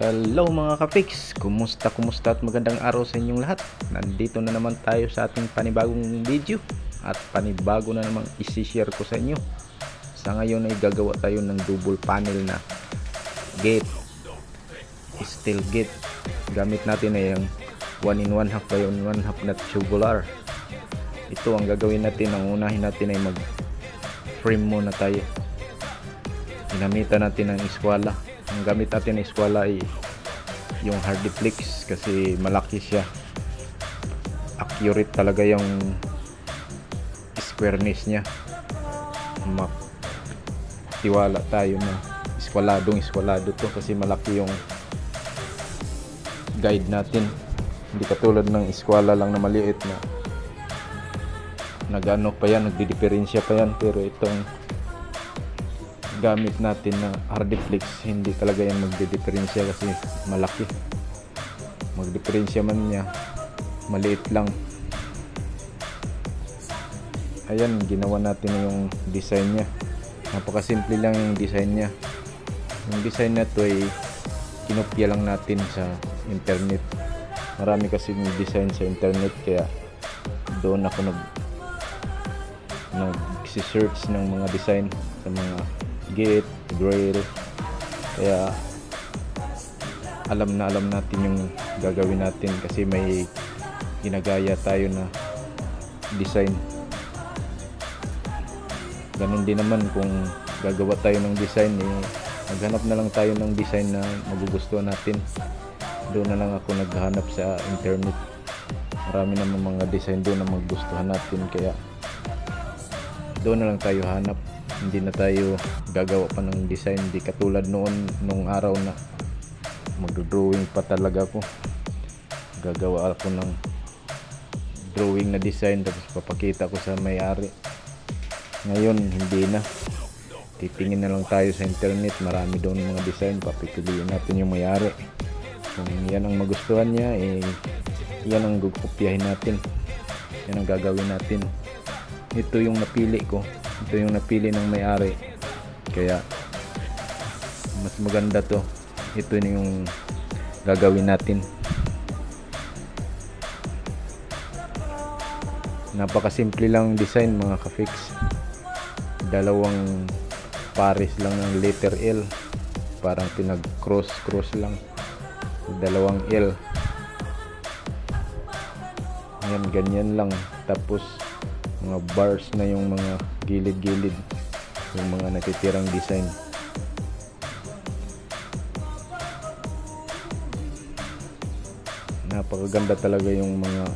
Hello mga ka-fix, kumusta at magandang araw sa inyong lahat. Nandito na naman tayo sa ating panibagong video at panibago na namang isi-share ko sa inyo. Sa ngayon ay gagawa tayo ng double panel na gate, steel gate. Gamit natin ay yung 1 in 1/2 by 1 1/2 na tubular. Ito ang gagawin natin. Ang unahin natin ay mag frame muna tayo. Ginamitan natin ng eskwala. Ang gamit natin ng eskwala ay yung Hardiplex kasi malaki siya, accurate talaga yung squareness niya. Tiwala tayo na eskwalado to kasi malaki yung guide natin, hindi katulad ng eskwala lang na maliit na nagano pa yan, nagdidiferensya pa yan. Pero itong gamit natin na Hardiplex, hindi talaga yan magdidiferensya kasi malaki. Magdiferensya man niya, maliit lang. Ayan, ginawa natin yung design niya. Napakasimple lang yung design niya. Yung design na to ay kinopya lang natin sa internet. Marami kasi yung design sa internet, kaya doon ako nag-search ng mga design sa mga gate, grill. Kaya alam natin yung gagawin natin kasi may ginagaya tayo na design. Ganun din naman kung gagawa tayo ng design, maghanap na lang tayo ng design na magugustuhan natin. Doon na lang ako naghahanap sa internet. Marami naman mga design doon na magugustuhan natin, kaya doon na lang tayo hanap. Hindi na tayo gagawa pa ng design. Hindi katulad nung araw na mag-drawing pa talaga ako. Gagawa ako ng drawing na design tapos papakita ko sa may-ari. Ngayon hindi na, titingin na lang tayo sa internet. Marami doon mga design, papipiliin natin yung may-ari. Kung yan ang magustuhan niya, yan ang gugkopyahin natin, yan ang gagawin natin. Ito yung napili ko, ito yung napili ng may-ari, kaya mas maganda to. Ito yung gagawin natin. Napakasimple lang design mga ka-fix. Dalawang pares lang ng letter L, parang pinag cross lang, dalawang L. Yan, ganyan lang. Tapos mga bars na yung mga gilid-gilid, yung mga natitirang design. Napakaganda talaga yung mga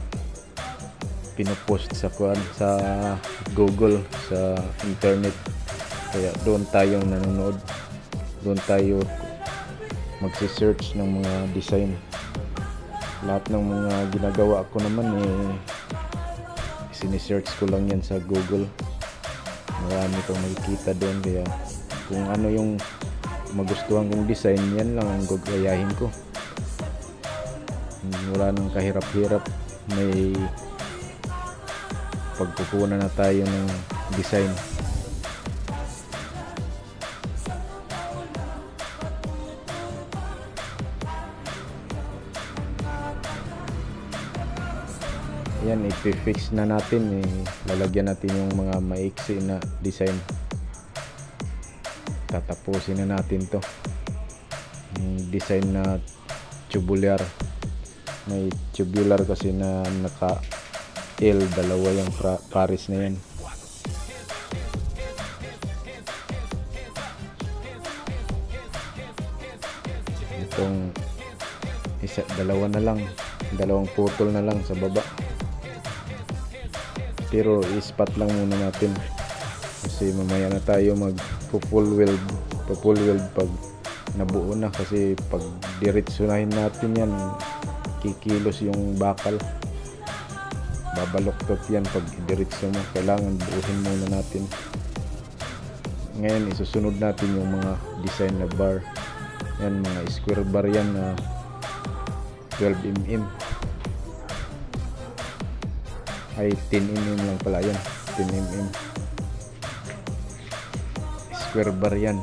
pinopost sa Google, sa internet. Kaya doon tayong nanonood, doon tayo magse-search ng mga design. Lahat ng mga ginagawa ko naman sini-search ko lang yan sa Google. Marami kang makikita doon, kaya kung ano yung magustuhan kong design, yan lang ang gagayahin ko. Wala nang kahirap-hirap. May pagkukunan na tayo ng design. Yan, i-fix na natin. Lalagyan natin yung mga maiksi na design. Tatapusin na natin to. Yung design na tubular. May tubular kasi na naka L, dalawa yung pares na yan. Itong isa, dalawa na lang, dalawang putol na lang sa baba. Pero ispat lang muna natin kasi mamaya na tayo mag full weld pag nabuo na, kasi pag diretsunahin natin yan, kikilos yung bakal, babaloktot yan. Pag diretso mo, kailangan buuhin muna natin. Ngayon isusunod natin yung mga design na bar. Yan, mga square bar yan na 12mm. Ay 10mm lang pala yan, 10mm square bar yan.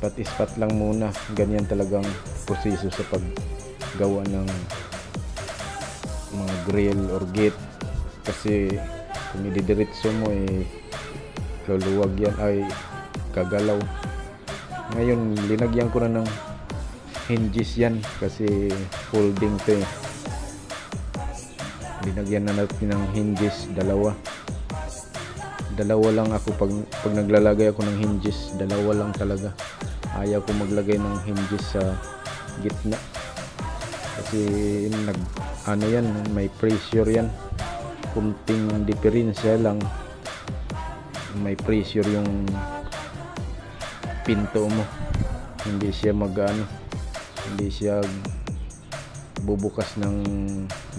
ispat-ispat lang muna. Ganyan talagang proseso sa paggawa ng mga grill or gate, kasi kung ididiretso mo luluwag yan, ay gagalaw. Ngayon linagyan ko na ng hinges yan kasi folding to linagyan na natin ng hinges, dalawa lang ako pag naglalagay ako ng hinges, dalawa lang talaga. Ayaw ko maglagay ng hinges sa gitna kasi yan, may pressure yan, kunting diferensya lang, may pressure yung pinto mo, hindi siya hindi siya bubukas ng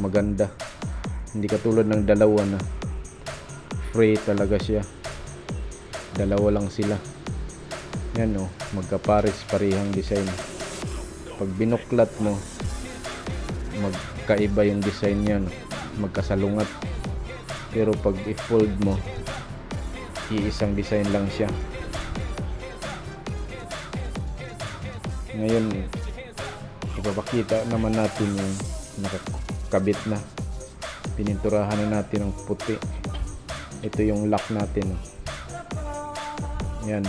maganda. Hindi katulad ng dalawa na free talaga siya, dalawa lang sila. Yan magkapares, parehang design. Pag binuklat mo, magkaiba yung design niya, magkasalungat. Pero pag i-fold mo, iisang design lang siya. Ngayon ipapakita naman natin yung nakakabit na, pininturahan na natin ng puti. Ito yung lock natin. Yan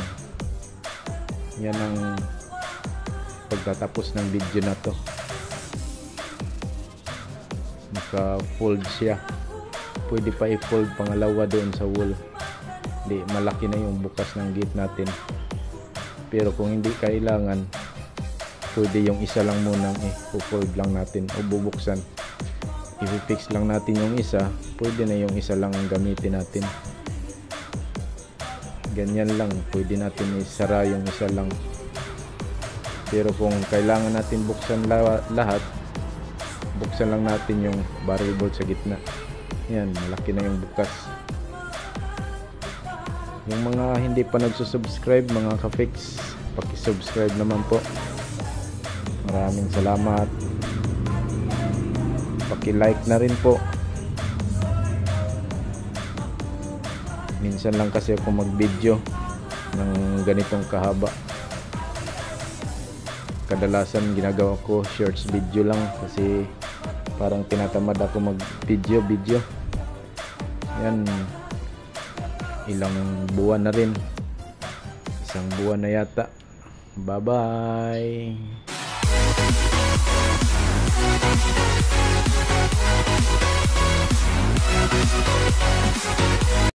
ang pagtatapos ng video na to. Naka fold siya, pwede pa i-fold pangalawa doon sa wall. Malaki na yung bukas ng gate natin. Pero kung hindi kailangan, pwede yung isa lang munang i-fold lang natin o bubuksan. I-fix lang natin yung isa, pwede na yung isa lang ang gamitin natin. Ganyan lang, pwede natin isara yung isa lang. Pero kung kailangan natin buksan lahat, buksan lang natin yung barrel bolt sa gitna. Yan, malaki na yung bukas. Yung mga hindi pa nagsusubscribe, mga ka-fix, paki-subscribe naman po. Maraming salamat. Paki-like na rin po. Minsan lang kasi ako mag-video ng ganitong kahaba. Kadalasan ginagawa ko shorts video lang kasi parang tinatamad ako mag-video. Yan, ilang buwan na rin, isang buwan na yata. Bye bye.